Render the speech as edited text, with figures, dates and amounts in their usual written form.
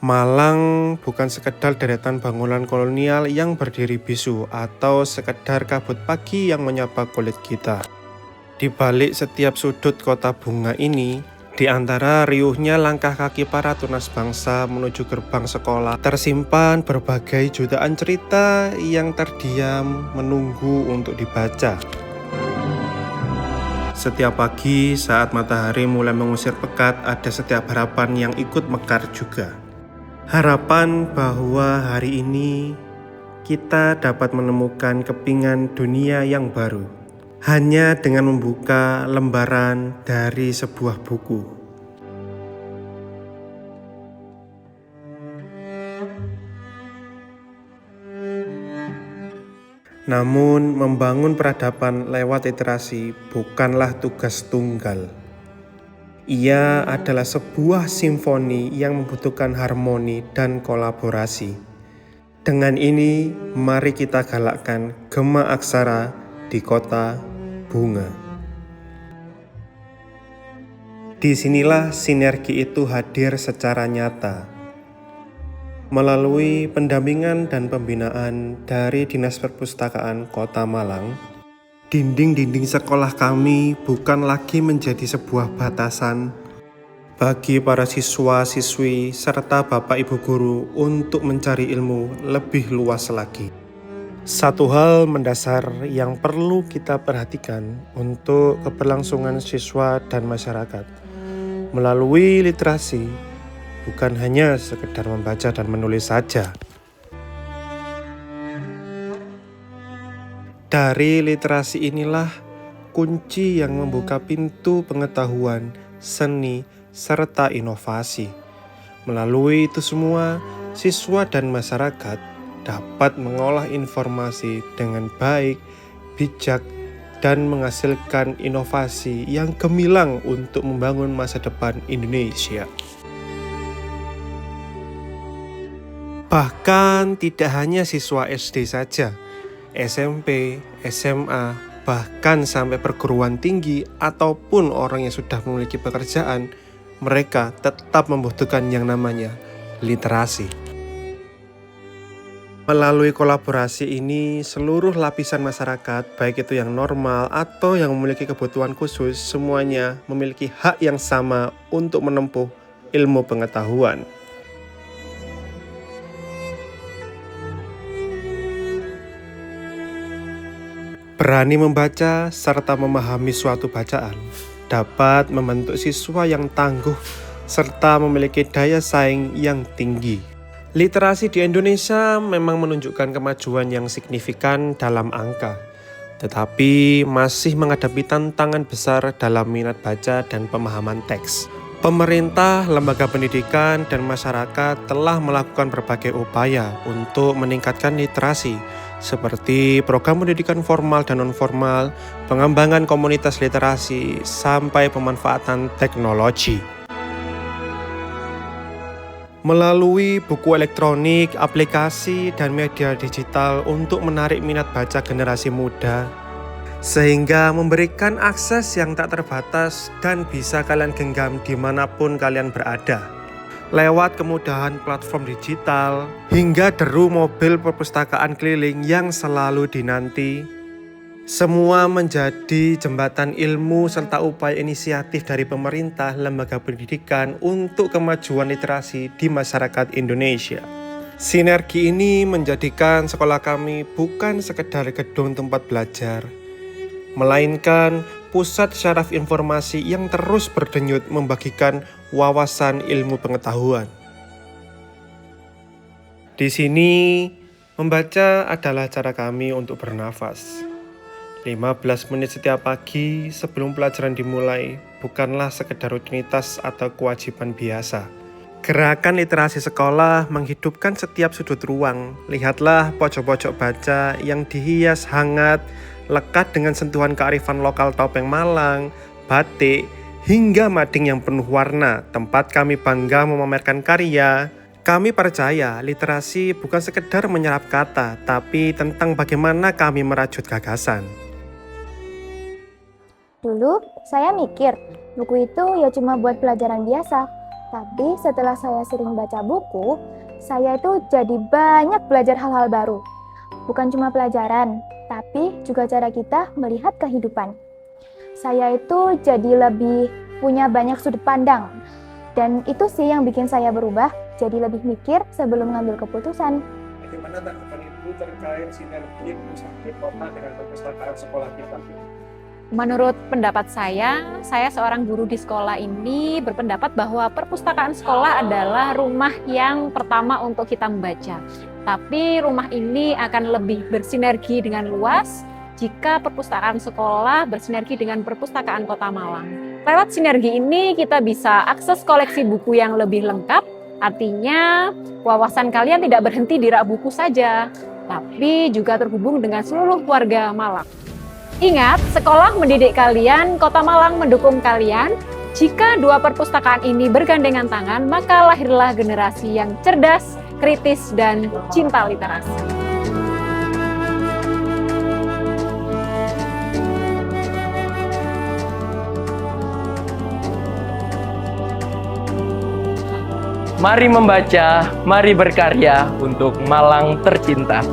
Malang bukan sekedar deretan bangunan kolonial yang berdiri bisu atau sekedar kabut pagi yang menyapa kulit kita. Di balik setiap sudut kota bunga ini, di antara riuhnya langkah kaki para tunas bangsa menuju gerbang sekolah, tersimpan berbagai jutaan cerita yang terdiam menunggu untuk dibaca. Setiap pagi saat matahari mulai mengusir pekat, ada setiap harapan yang ikut mekar juga. Harapan bahwa hari ini kita dapat menemukan kepingan dunia yang baru hanya dengan membuka lembaran dari sebuah buku. Namun, membangun peradaban lewat literasi bukanlah tugas tunggal. Ia adalah sebuah simfoni yang membutuhkan harmoni dan kolaborasi. Dengan ini, mari kita galakkan gema aksara di kota bunga. Disinilah sinergi itu hadir secara nyata. Melalui pendampingan dan pembinaan dari Dinas Perpustakaan Kota Malang, dinding-dinding sekolah kami bukan lagi menjadi sebuah batasan bagi para siswa-siswi serta bapak ibu guru untuk mencari ilmu lebih luas lagi. Satu hal mendasar yang perlu kita perhatikan untuk keberlangsungan siswa dan masyarakat melalui literasi bukan hanya sekedar membaca dan menulis saja. Dari literasi inilah kunci yang membuka pintu pengetahuan, seni, serta inovasi. Melalui itu semua, siswa dan masyarakat dapat mengolah informasi dengan baik, bijak, dan menghasilkan inovasi yang gemilang untuk membangun masa depan Indonesia. Bahkan tidak hanya siswa SD saja, SMP, SMA, bahkan sampai perguruan tinggi ataupun orang yang sudah memiliki pekerjaan, mereka tetap membutuhkan yang namanya literasi. Melalui kolaborasi ini, seluruh lapisan masyarakat, baik itu yang normal atau yang memiliki kebutuhan khusus, semuanya memiliki hak yang sama untuk menempuh ilmu pengetahuan. Berani membaca serta memahami suatu bacaan dapat membentuk siswa yang tangguh serta memiliki daya saing yang tinggi. Literasi di Indonesia memang menunjukkan kemajuan yang signifikan dalam angka, tetapi masih menghadapi tantangan besar dalam minat baca dan pemahaman teks. Pemerintah, lembaga pendidikan, dan masyarakat telah melakukan berbagai upaya untuk meningkatkan literasi, seperti program pendidikan formal dan non-formal, pengembangan komunitas literasi, sampai pemanfaatan teknologi. Melalui buku elektronik, aplikasi, dan media digital untuk menarik minat baca generasi muda, sehingga memberikan akses yang tak terbatas dan bisa kalian genggam dimanapun kalian berada. Lewat kemudahan platform digital, hingga deru mobil perpustakaan keliling yang selalu dinanti, semua menjadi jembatan ilmu serta upaya inisiatif dari pemerintah, lembaga pendidikan untuk kemajuan literasi di masyarakat Indonesia. Sinergi ini menjadikan sekolah kami bukan sekedar gedung tempat belajar, melainkan pusat syaraf informasi yang terus berdenyut membagikan wawasan ilmu pengetahuan. Di sini, membaca adalah cara kami untuk bernafas. 15 menit setiap pagi sebelum pelajaran dimulai bukanlah sekedar rutinitas atau kewajiban biasa. Gerakan literasi sekolah menghidupkan setiap sudut ruang. Lihatlah pojok-pojok baca yang dihias hangat, lekat dengan sentuhan kearifan lokal topeng Malang, batik, hingga mading yang penuh warna. Tempat kami bangga memamerkan karya. Kami percaya literasi bukan sekedar menyerap kata, tapi tentang bagaimana kami merajut gagasan. Dulu saya mikir, buku itu ya cuma buat pelajaran biasa. Tapi setelah saya sering baca buku, saya itu jadi banyak belajar hal-hal baru. Bukan cuma pelajaran, tapi juga cara kita melihat kehidupan. Saya itu jadi lebih punya banyak sudut pandang. Dan itu sih yang bikin saya berubah, jadi lebih mikir sebelum ngambil keputusan. Bagaimana tanggapan Ibu terkait sinergi pusaka kota dengan perpustakaan sekolah kita? Menurut pendapat saya seorang guru di sekolah ini berpendapat bahwa perpustakaan sekolah adalah rumah yang pertama untuk kita membaca. Tapi rumah ini akan lebih bersinergi dengan luas jika perpustakaan sekolah bersinergi dengan perpustakaan Kota Malang. Lewat sinergi ini kita bisa akses koleksi buku yang lebih lengkap, artinya wawasan kalian tidak berhenti di rak buku saja, tapi juga terhubung dengan seluruh warga Malang. Ingat, sekolah mendidik kalian, Kota Malang mendukung kalian. Jika dua perpustakaan ini bergandengan tangan, maka lahirlah generasi yang cerdas, kritis, dan cinta literasi. Mari membaca, mari berkarya untuk Malang tercinta.